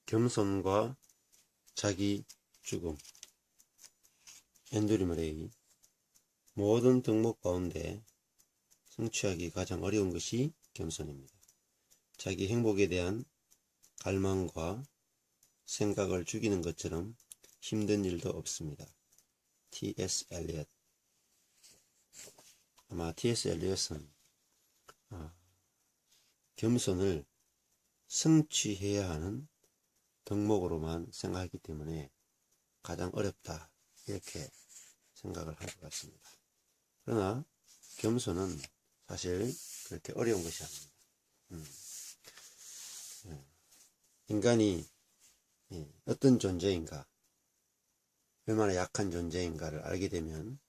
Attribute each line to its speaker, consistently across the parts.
Speaker 1: 겸손과 자기 죽음. 앤드류 머레이. 모든 덕목 가운데 성취하기 가장 어려운 것이 겸손입니다. 자기 행복에 대한 갈망과 생각을 죽이는 것처럼 힘든 일도 없습니다. T.S. 엘리엇. 아마 T.S. 엘리엇은 겸손을 성취해야 하는 덕목으로만 생각하기 때문에 가장 어렵다, 이렇게 생각을 할 것 같습니다. 그러나 겸손은 사실 그렇게 어려운 것이 아닙니다. 인간이 어떤 존재인가, 얼마나 약한 존재인가를 알게 되면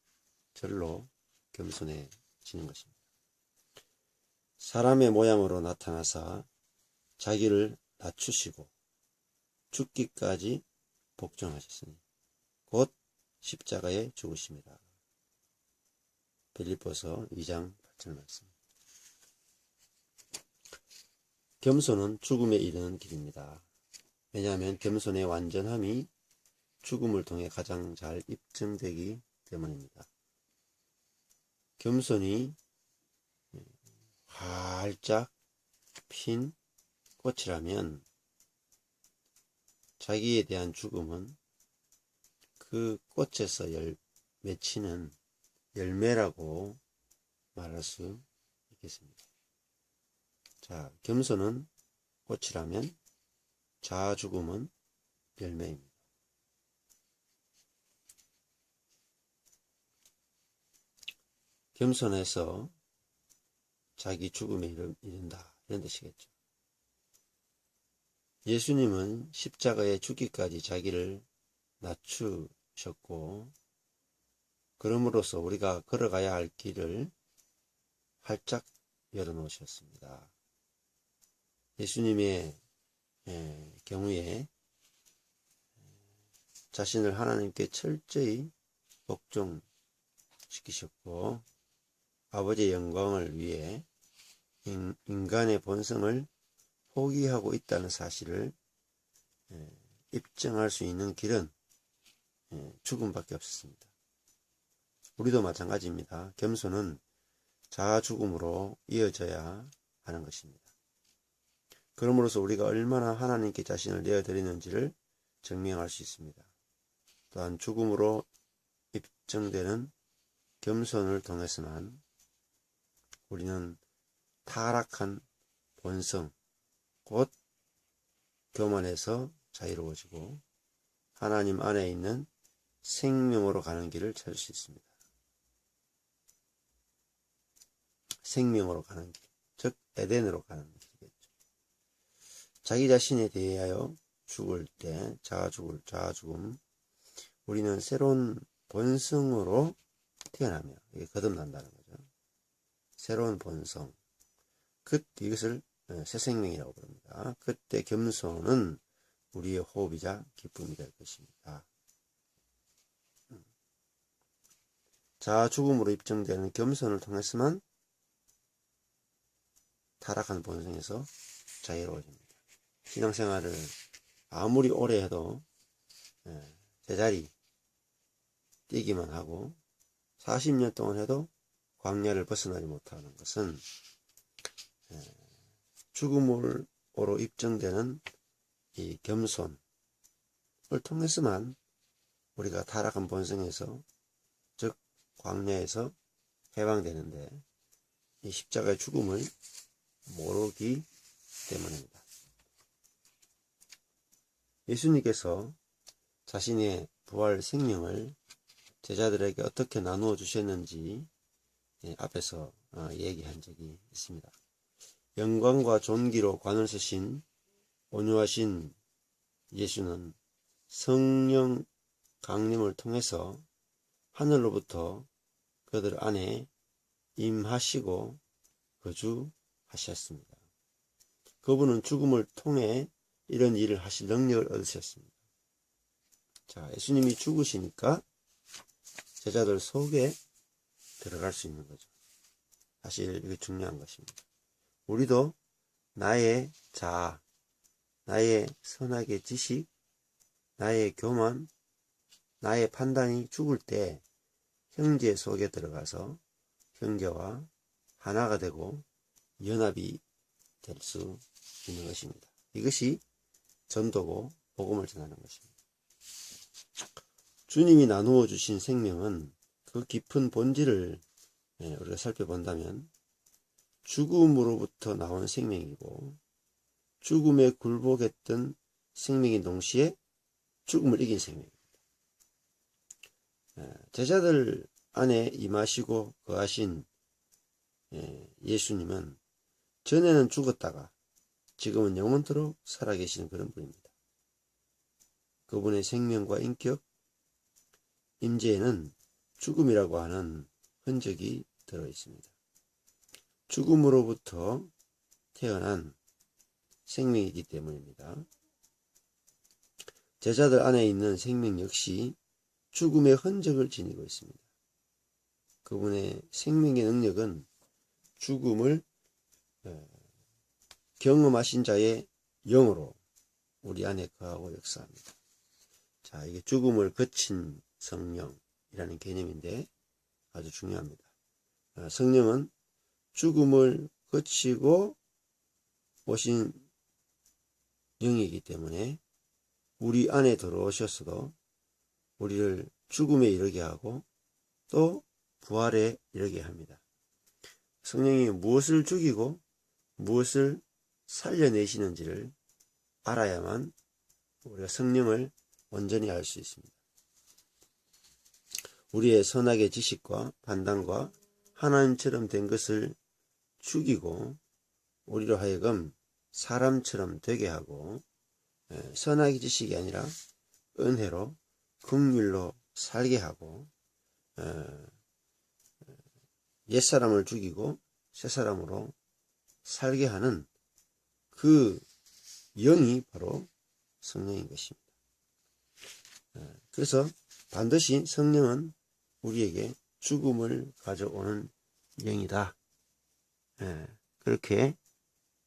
Speaker 1: 절로 겸손해지는 것입니다. 사람의 모양으로 나타나사 자기를 낮추시고 죽기까지 복종하셨으니 곧 십자가에 죽으십니다. 빌립보서 2장 8절 말씀. 겸손은 죽음에 이르는 길입니다. 왜냐하면 겸손의 완전함이 죽음을 통해 가장 잘 입증되기 때문입니다. 겸손이 활짝 핀 꽃이라면 자기에 대한 죽음은 그 꽃에서 맺히는 열매라고 말할 수 있겠습니다. 자, 겸손은 꽃이라면 자아 죽음은 열매입니다. 겸손해서 자기 죽음에 이른다, 이런 뜻이겠죠. 예수님은 십자가에 죽기까지 자기를 낮추셨고, 그럼으로써 우리가 걸어가야 할 길을 활짝 열어놓으셨습니다. 예수님의 경우에 자신을 하나님께 철저히 복종시키셨고, 아버지의 영광을 위해 인간의 본성을 포기하고 있다는 사실을 입증할 수 있는 길은 죽음밖에 없었습니다. 우리도 마찬가지입니다. 겸손은 자아 죽음으로 이어져야 하는 것입니다. 그러므로서 우리가 얼마나 하나님께 자신을 내어드리는지를 증명할 수 있습니다. 또한 죽음으로 입증되는 겸손을 통해서만 우리는 타락한 본성, 곧 교만에서 자유로워지고 하나님 안에 있는 생명으로 가는 길을 찾을 수 있습니다. 생명으로 가는 길, 즉 에덴으로 가는 길이겠죠. 자기 자신에 대하여 죽을 때, 자아 죽음, 우리는 새로운 본성으로 태어나며, 이게 거듭난다는 거죠. 새로운 본성, 이것을 새 생명이라고 부릅니다. 그때 겸손은 우리의 호흡이자 기쁨이 될 것입니다. 자아 죽음으로 입증되는 겸손을 통해서만 타락한 본성에서 자유로워집니다. 신앙생활을 아무리 오래 해도 제자리 뛰기만 하고 40년 동안 해도 광야를 벗어나지 못하는 것은 죽음으로 입증되는 이 겸손을 통해서만 우리가 타락한 본성에서, 즉 광야에서 해방되는데, 이 십자가의 죽음을 모르기 때문입니다. 예수님께서 자신의 부활 생명을 제자들에게 어떻게 나누어 주셨는지 앞에서 얘기한 적이 있습니다. 영광과 존귀로 관을 서신 온유하신 예수는 성령 강림을 통해서 하늘로부터 그들 안에 임하시고 거주하셨습니다. 그분은 죽음을 통해 이런 일을 하실 능력을 얻으셨습니다. 자, 예수님이 죽으시니까 제자들 속에 들어갈 수 있는 거죠. 사실 이게 중요한 것입니다. 우리도 나의 자아, 나의 선악의 지식, 나의 교만, 나의 판단이 죽을 때 형제 속에 들어가서 형제와 하나가 되고 연합이 될 수 있는 것입니다. 이것이 전도고 복음을 전하는 것입니다. 주님이 나누어 주신 생명은 그 깊은 본질을 우리가 살펴본다면 죽음으로부터 나온 생명이고 죽음에 굴복했던 생명인 동시에 죽음을 이긴 생명입니다. 제자들 안에 임하시고 거하신 예수님은 전에는 죽었다가 지금은 영원토록 살아계시는 그런 분입니다. 그분의 생명과 인격, 임재에는 죽음이라고 하는 흔적이 들어있습니다. 죽음으로부터 태어난 생명이기 때문입니다. 제자들 안에 있는 생명 역시 죽음의 흔적을 지니고 있습니다. 그분의 생명의 능력은 죽음을 경험하신 자의 영으로 우리 안에 거하고 역사합니다. 자, 이게 죽음을 거친 성령이라는 개념인데 아주 중요합니다. 성령은 죽음을 거치고 오신 영이기 때문에 우리 안에 들어오셨어도 우리를 죽음에 이르게 하고 또 부활에 이르게 합니다. 성령이 무엇을 죽이고 무엇을 살려내시는지를 알아야만 우리가 성령을 온전히 알 수 있습니다. 우리의 선악의 지식과 판단과 하나님처럼 된 것을 죽이고 우리로 하여금 사람처럼 되게 하고 선악의 지식이 아니라 은혜로 긍휼로 살게 하고 옛사람을 죽이고 새사람으로 살게 하는 그 영이 바로 성령인 것입니다. 그래서 반드시 성령은 우리에게 죽음을 가져오는 영이다. 그렇게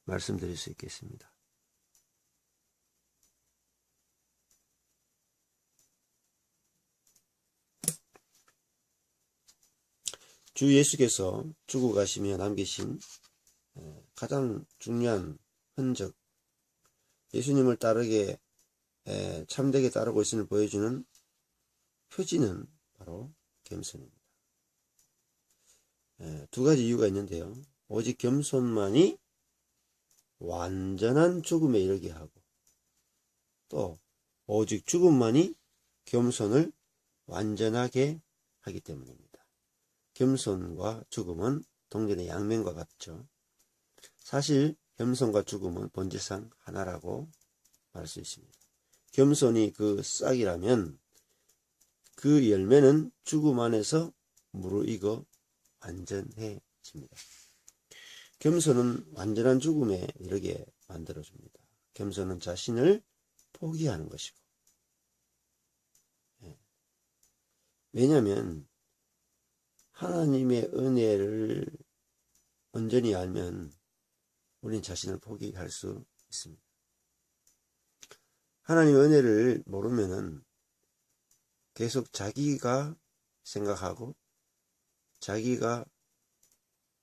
Speaker 1: 말씀드릴 수 있겠습니다. 주 예수께서 죽어 가시며 남기신 가장 중요한 흔적, 예수님을 따르게 참되게 따르고 있음을 보여주는 표지는 바로 겸손입니다. 두 가지 이유가 있는데요. 오직 겸손만이 완전한 죽음에 이르게 하고 또 오직 죽음만이 겸손을 완전하게 하기 때문입니다. 겸손과 죽음은 동전의 양면과 같죠. 사실 겸손과 죽음은 본질상 하나라고 말 수 있습니다. 겸손이 그 싹이라면 그 열매는 죽음 안에서 무르익어 완전해집니다. 겸손은 완전한 죽음에 이르게 만들어줍니다. 겸손은 자신을 포기하는 것이고, 왜냐하면 하나님의 은혜를 온전히 알면 우리는 자신을 포기할 수 있습니다. 하나님의 은혜를 모르면은 계속 자기가 생각하고 자기가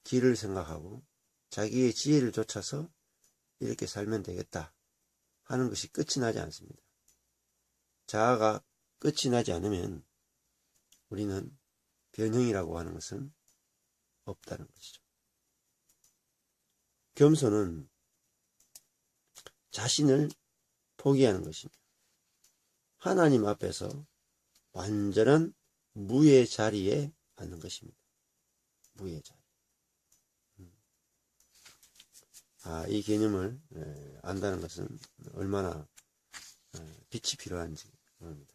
Speaker 1: 길을 생각하고 자기의 지혜를 쫓아서 이렇게 살면 되겠다 하는 것이 끝이 나지 않습니다. 자아가 끝이 나지 않으면 우리는 변형이라고 하는 것은 없다는 것이죠. 겸손은 자신을 포기하는 것입니다. 하나님 앞에서 완전한 무의 자리에 앉는 것입니다. 무의 자리. 이 개념을 안다는 것은 얼마나 빛이 필요한지 모릅니다.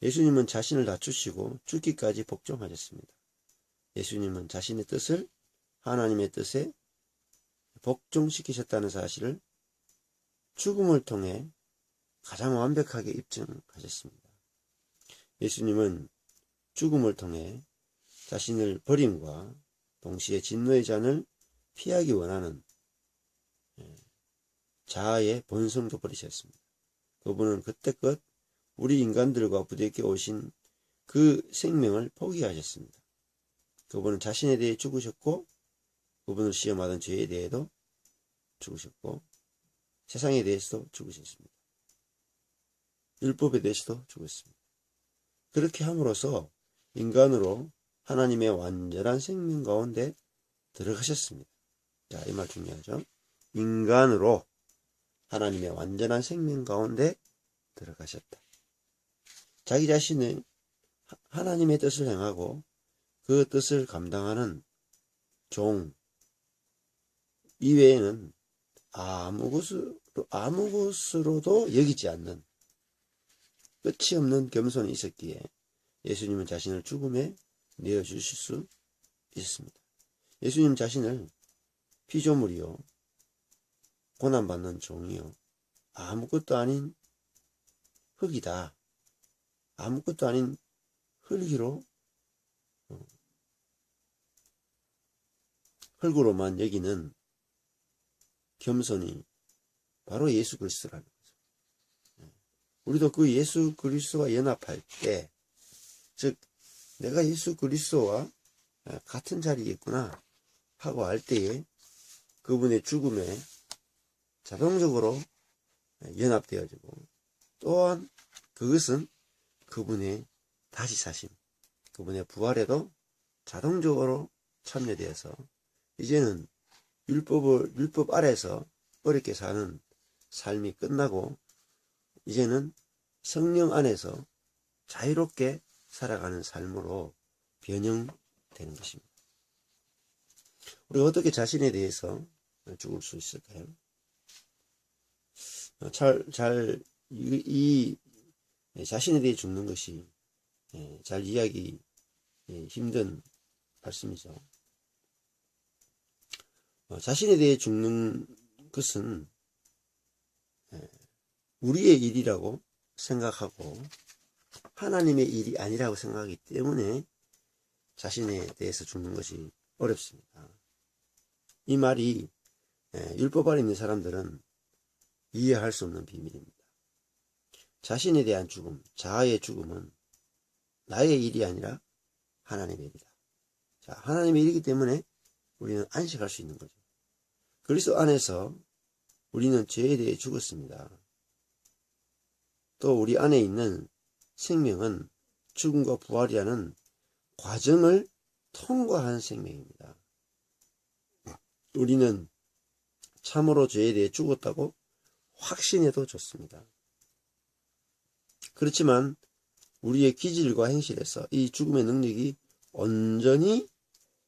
Speaker 1: 예수님은 자신을 낮추시고 죽기까지 복종하셨습니다. 예수님은 자신의 뜻을 하나님의 뜻에 복종시키셨다는 사실을 죽음을 통해 가장 완벽하게 입증하셨습니다. 예수님은 죽음을 통해 자신을 버림과 동시에 진노의 잔을 피하기 원하는 자아의 본성도 버리셨습니다. 그분은 그때껏 우리 인간들과 부대껴 오신 그 생명을 포기하셨습니다. 그분은 자신에 대해 죽으셨고, 그분을 시험하던 죄에 대해도 죽으셨고, 세상에 대해서도 죽으셨습니다. 율법에 대해서도 죽었습니다. 그렇게 함으로써 인간으로 하나님의 완전한 생명 가운데 들어가셨습니다. 자, 이 말 중요하죠. 인간으로 하나님의 완전한 생명 가운데 들어가셨다. 자기 자신은 하나님의 뜻을 행하고 그 뜻을 감당하는 종 이외에는 아무 것으로도 여기지 않는 끝이 없는 겸손이 있었기에 예수님은 자신을 죽음에 내어주실 수 있었습니다. 예수님 자신을 피조물이요, 고난받는 종이요, 아무것도 아닌 흙이다, 아무것도 아닌 흙으로만 여기는 겸손이 바로 예수 그리스도라는 거죠. 우리도 그 예수 그리스도와 연합할 때, 즉 내가 예수 그리스도와 같은 자리에 있구나 하고 알 때에 그분의 죽음에 자동적으로 연합되어지고, 또한 그것은 그분의 다시 사심, 그분의 부활에도 자동적으로 참여되어서 이제는 율법 아래서 어렵게 사는 삶이 끝나고 이제는 성령 안에서 자유롭게 살아가는 삶으로 변형되는 것입니다. 우리가 어떻게 자신에 대해서 죽을 수 있을까요? 이 자신에 대해 죽는 것이 잘 이해하기 힘든 말씀이죠. 자신에 대해 죽는 것은 우리의 일이라고 생각하고 하나님의 일이 아니라고 생각하기 때문에 자신에 대해서 죽는 것이 어렵습니다. 이 말이 율법 아래 있는 사람들은 이해할 수 없는 비밀입니다. 자신에 대한 죽음, 자아의 죽음은 나의 일이 아니라 하나님의 일이다. 자, 하나님의 일이기 때문에 우리는 안식할 수 있는 거죠. 그리스도 안에서 우리는 죄에 대해 죽었습니다. 또 우리 안에 있는 생명은 죽음과 부활이라는 과정을 통과한 생명입니다. 우리는 참으로 죄에 대해 죽었다고 확신해도 좋습니다. 그렇지만 우리의 기질과 행실에서 이 죽음의 능력이 온전히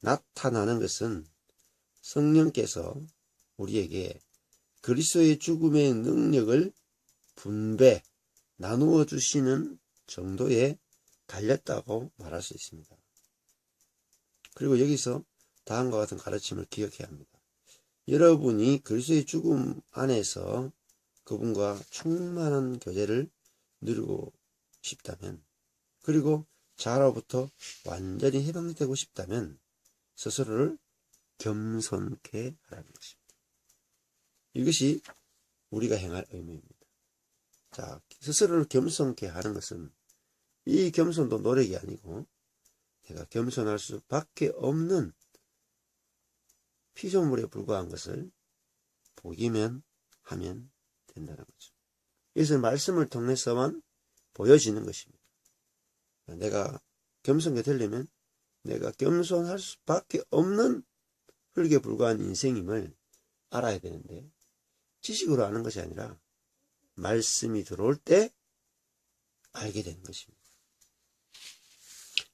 Speaker 1: 나타나는 것은 성령께서 우리에게 그리스도의 죽음의 능력을 분배, 나누어 주시는 정도에 달렸다고 말할 수 있습니다. 그리고 여기서 다음과 같은 가르침을 기억해야 합니다. 여러분이 그리스도의 죽음 안에서 그분과 충만한 교제를 누리고 싶다면, 그리고 자아로부터 완전히 해방되고 싶다면 스스로를 겸손케 하라는 것입니다. 이것이 우리가 행할 의무입니다. 자, 스스로를 겸손케 하는 것은 이 겸손도 노력이 아니고 내가 겸손할 수밖에 없는 피조물에 불과한 것을 보기만 하면 된다는 거죠. 이것은 말씀을 통해서만 보여지는 것입니다. 내가 겸손하게 되려면 내가 겸손할 수밖에 없는 흙에 불과한 인생임을 알아야 되는데, 지식으로 아는 것이 아니라 말씀이 들어올 때 알게 되는 것입니다.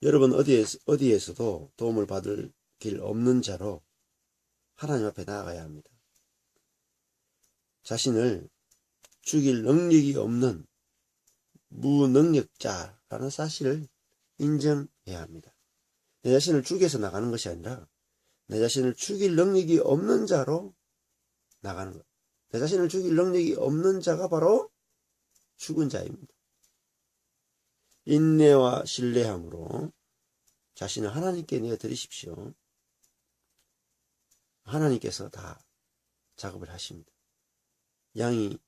Speaker 1: 여러분 어디에서도 도움을 받을 길 없는 자로 하나님 앞에 나아가야 합니다. 자신을 죽일 능력이 없는 무능력자라는 사실을 인정해야 합니다. 내 자신을 죽여서 나가는 것이 아니라 내 자신을 죽일 능력이 없는 자로 나가는 것. 내 자신을 죽일 능력이 없는 자가 바로 죽은 자입니다. 인내와 신뢰함으로 자신을 하나님께 내어드리십시오. 하나님께서 다 작업을 하십니다. 양이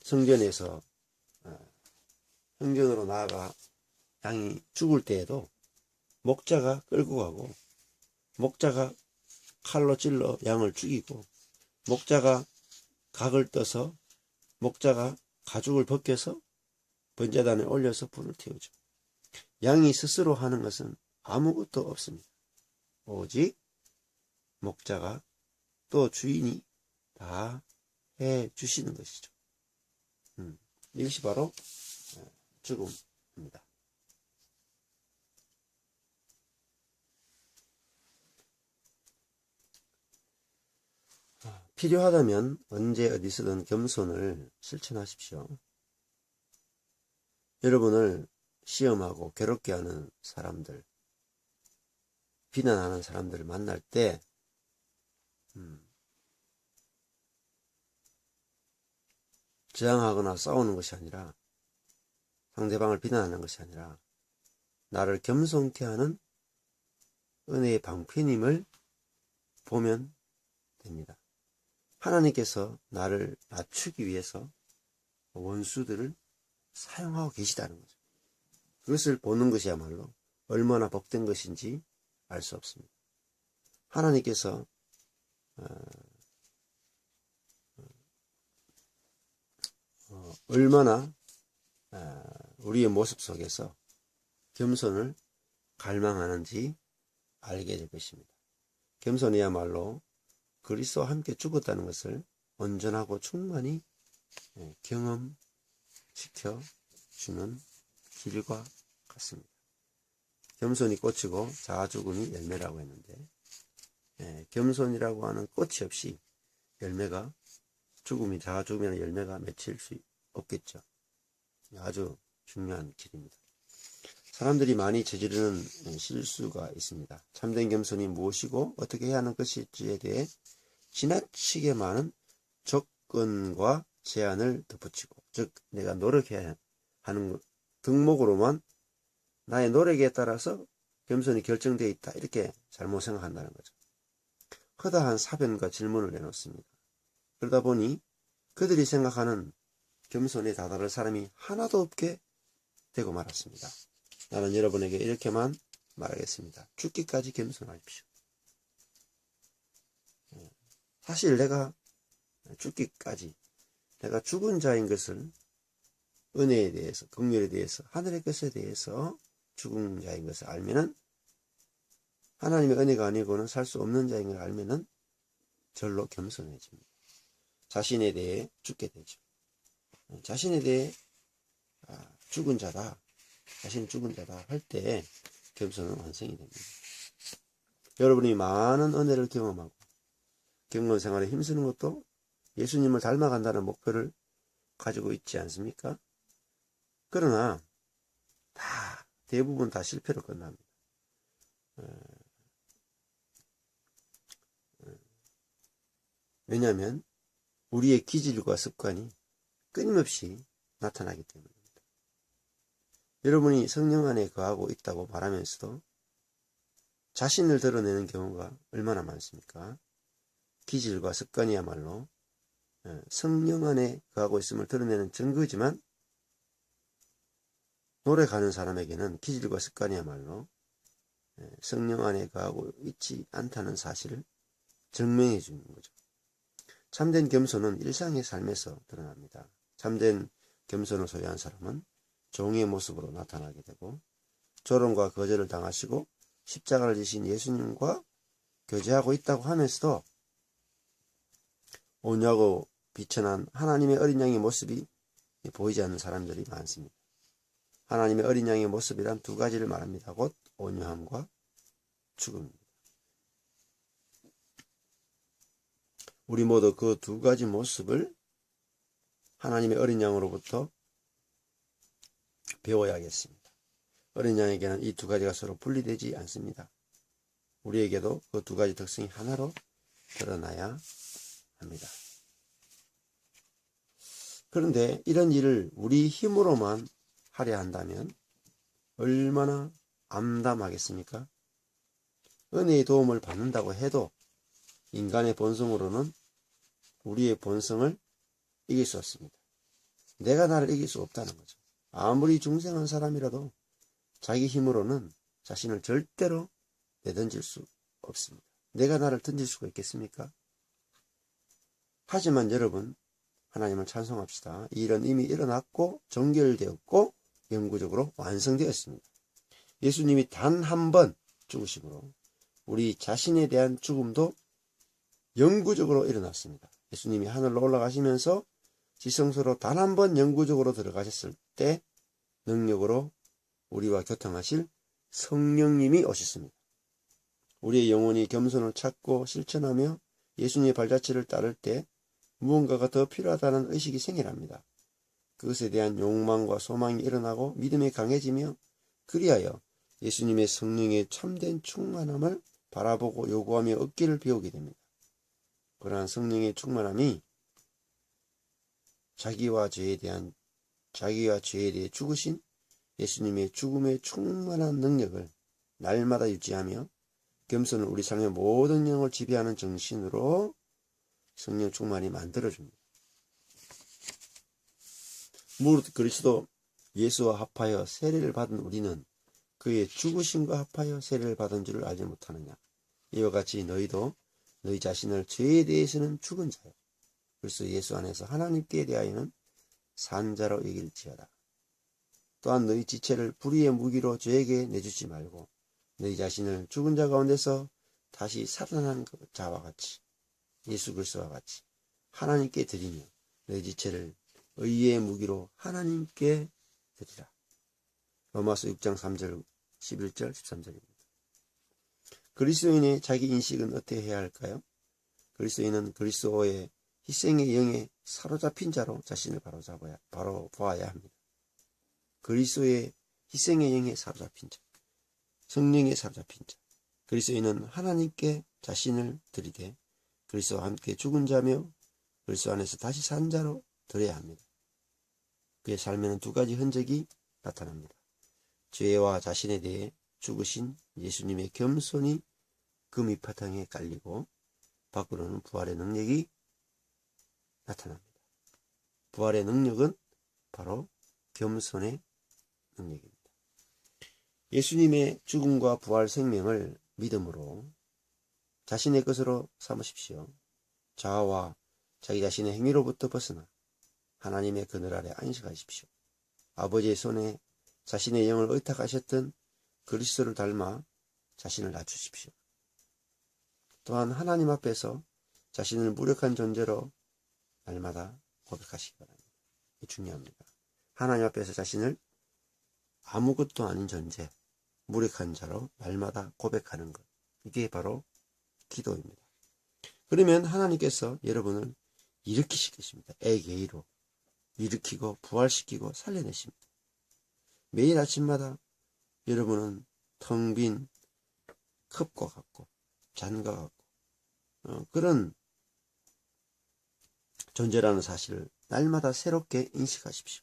Speaker 1: 성전에서 성전으로 나아가 양이 죽을 때에도 목자가 끌고 가고, 목자가 칼로 찔러 양을 죽이고, 목자가 각을 떠서 목자가 가죽을 벗겨서 번제단에 올려서 불을 태우죠. 양이 스스로 하는 것은 아무것도 없습니다. 오직 목자가 또 주인이 다 해 주시는 것이죠. 이것이 바로 죽음입니다. 필요하다면 언제 어디서든 겸손을 실천하십시오. 여러분을 시험하고 괴롭게 하는 사람들, 비난하는 사람들을 만날 때 저항하거나 싸우는 것이 아니라, 상대방을 비난하는 것이 아니라 나를 겸손케 하는 은혜의 방편임을 보면 됩니다. 하나님께서 나를 낮추기 위해서 원수들을 사용하고 계시다는 거죠. 그것을 보는 것이야말로 얼마나 복된 것인지 알 수 없습니다. 하나님께서 얼마나 우리의 모습 속에서 겸손을 갈망하는지 알게 될 것입니다. 겸손이야말로 그리스도와 함께 죽었다는 것을 온전하고 충만히 경험시켜 주는 길과 같습니다. 겸손이 꽃이고 자아죽음이 열매라고 했는데, 겸손이라고 하는 꽃이 없이 열매가, 죽음이 자아죽음이라는 열매가 맺힐 수 없겠죠. 아주 중요한 길입니다. 사람들이 많이 저지르는 실수가 있습니다. 참된 겸손이 무엇이고 어떻게 해야 하는 것일지에 대해 지나치게 많은 조건과 제한을 덧붙이고, 즉 내가 노력해야 하는 덕목으로만 나의 노력에 따라서 겸손이 결정되어 있다, 이렇게 잘못 생각한다는 거죠. 허다한 사변과 질문을 내놓습니다. 그러다 보니 그들이 생각하는 겸손에 다다를 사람이 하나도 없게 되고 말았습니다. 나는 여러분에게 이렇게만 말하겠습니다. 죽기까지 겸손하십시오. 사실 내가 죽기까지, 내가 죽은 자인 것을, 은혜에 대해서, 긍휼에 대해서, 하늘의 것에 대해서 죽은 자인 것을 알면은, 하나님의 은혜가 아니고는 살 수 없는 자인 걸 알면은 절로 겸손해집니다. 자신에 대해 죽게 되죠. 자신에 대해 죽은 자다, 자신이 죽은 자다 할 때 겸손은 완성이 됩니다. 여러분이 많은 은혜를 경험하고 경건 생활에 힘쓰는 것도 예수님을 닮아간다는 목표를 가지고 있지 않습니까? 그러나 대부분 다 실패로 끝납니다. 왜냐하면 우리의 기질과 습관이 끊임없이 나타나기 때문입니다. 여러분이 성령 안에 거하고 있다고 말하면서도 자신을 드러내는 경우가 얼마나 많습니까? 기질과 습관이야말로 성령 안에 거하고 있음을 드러내는 증거지만, 노래 가는 사람에게는 기질과 습관이야말로 성령 안에 거하고 있지 않다는 사실을 증명해 주는 거죠. 참된 겸손은 일상의 삶에서 드러납니다. 참된 겸손을 소유한 사람은 종의 모습으로 나타나게 되고, 조롱과 거절을 당하시고 십자가를 지신 예수님과 교제하고 있다고 하면서도 온유하고 비천한 하나님의 어린 양의 모습이 보이지 않는 사람들이 많습니다. 하나님의 어린 양의 모습이란 두 가지를 말합니다. 곧 온유함과 죽음입니다. 우리 모두 그 두 가지 모습을 하나님의 어린 양으로부터 배워야겠습니다. 어린 양에게는 이 두 가지가 서로 분리되지 않습니다. 우리에게도 그 두 가지 특성이 하나로 드러나야 합니다. 그런데 이런 일을 우리 힘으로만 하려 한다면 얼마나 암담하겠습니까? 은혜의 도움을 받는다고 해도 인간의 본성으로는 우리의 본성을 이길 수 없습니다. 내가 나를 이길 수 없다는 거죠. 아무리 중생한 사람이라도 자기 힘으로는 자신을 절대로 내던질 수 없습니다. 내가 나를 던질 수가 있겠습니까? 하지만 여러분, 하나님을 찬송합시다. 이 일은 이미 일어났고 정결되었고 영구적으로 완성되었습니다. 예수님이 단 한 번 죽으심으로 우리 자신에 대한 죽음도 영구적으로 일어났습니다. 예수님이 하늘로 올라가시면서 지성소로 단 한 번 영구적으로 들어가셨을 때 능력으로 우리와 교통하실 성령님이 오셨습니다. 우리의 영혼이 겸손을 찾고 실천하며 예수님의 발자취를 따를 때 무언가가 더 필요하다는 의식이 생겨납니다. 그것에 대한 욕망과 소망이 일어나고 믿음이 강해지며 그리하여 예수님의 성령의 참된 충만함을 바라보고 요구하며 얻기를 배우게 됩니다. 그러한 성령의 충만함이 자기와 죄에 대해 죽으신 예수님의 죽음의 충만한 능력을 날마다 유지하며 겸손을 우리 삶의 모든 영을 지배하는 정신으로 성령 충만이 만들어줍니다. 무릇 그리스도 예수와 합하여 세례를 받은 우리는 그의 죽으심과 합하여 세례를 받은 줄을 알지 못하느냐. 이와 같이 너희도 너희 자신을 죄에 대해서는 죽은 자요 그리스도 예수 안에서 하나님께 대하여는 산 자로 여길지어다. 또한 너희 지체를 불의의 무기로 죄에게 내주지 말고 너희 자신을 죽은 자 가운데서 다시 살아난 자와 같이 예수 그리스도와 같이 하나님께 드리며 너희 지체를 의의 무기로 하나님께 드리라. 로마서 6장 3절 11절 13절입니다. 그리스도인의 자기 인식은 어떻게 해야 할까요? 그리스도인은 그리스도의 희생의 영에 사로잡힌 자로 자신을 바로 보아야 합니다. 그리스도의 희생의 영에 사로잡힌 자, 성령에 사로잡힌 자. 그리스도인은 하나님께 자신을 드리되 그리스도와 함께 죽은 자며 그리스도 안에서 다시 산 자로 드려야 합니다. 그의 삶에는 두 가지 흔적이 나타납니다. 죄와 자신에 대해 죽으신 예수님의 겸손이 그 밑바탕에 깔리고 밖으로는 부활의 능력이 나타납니다. 부활의 능력은 바로 겸손의 능력입니다. 예수님의 죽음과 부활 생명을 믿음으로 자신의 것으로 삼으십시오. 자아와 자기 자신의 행위로부터 벗어나 하나님의 그늘 아래 안식하십시오. 아버지의 손에 자신의 영을 의탁하셨던 그리스도를 닮아 자신을 낮추십시오. 또한 하나님 앞에서 자신을 무력한 존재로 날마다 고백하시기 바랍니다. 이게 중요합니다. 하나님 앞에서 자신을 아무것도 아닌 존재, 무력한 자로 날마다 고백하는 것. 이게 바로 기도입니다. 그러면 하나님께서 여러분을 일으키실 것입니다. 에게이로 일으키고 부활시키고 살려내십니다. 매일 아침마다 여러분은 텅 빈 컵과 같고 잔과 같고 그런 존재라는 사실을 날마다 새롭게 인식하십시오.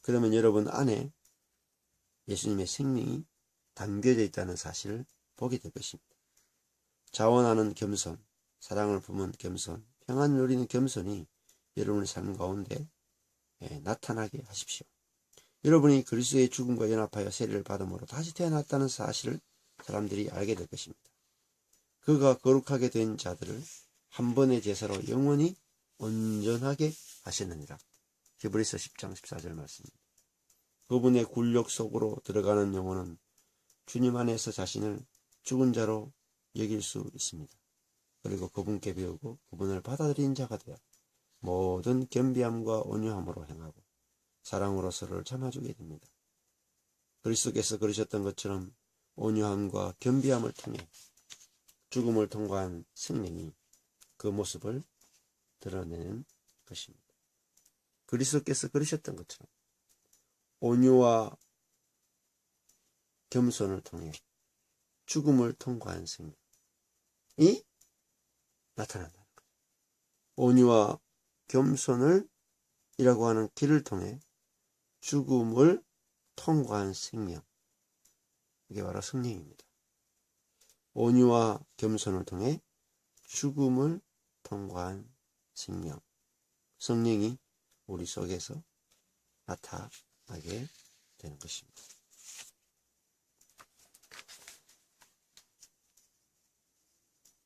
Speaker 1: 그러면 여러분 안에 예수님의 생명이 담겨져 있다는 사실을 보게 될 것입니다. 자원하는 겸손, 사랑을 품은 겸손, 평안을 누리는 겸손이 여러분의 삶 가운데 나타나게 하십시오. 여러분이 그리스도의 죽음과 연합하여 세례를 받음으로 다시 태어났다는 사실을 사람들이 알게 될 것입니다. 그가 거룩하게 된 자들을 한 번의 제사로 영원히 온전하게 하시느니라. 히브리서 10장 14절 말씀입니다. 그분의 굴욕 속으로 들어가는 영혼은 주님 안에서 자신을 죽은 자로 여길 수 있습니다. 그리고 그분께 배우고 그분을 받아들인 자가 되어 모든 겸비함과 온유함으로 행하고 사랑으로 서로를 참아주게 됩니다. 그리스도께서 그러셨던 것처럼 온유함과 겸비함을 통해 죽음을 통과한 생명이 그 모습을 드러내는 것입니다. 그리스도께서 그러셨던 것처럼 온유와 겸손을 통해 죽음을 통과한 생명이 나타난다는 거죠. 온유와 겸손을 이라고 하는 길을 통해 죽음을 통과한 생명, 이게 바로 성령입니다. 온유와 겸손을 통해 죽음을 통과한 생명, 성령이 우리 속에서 나타나게 되는 것입니다.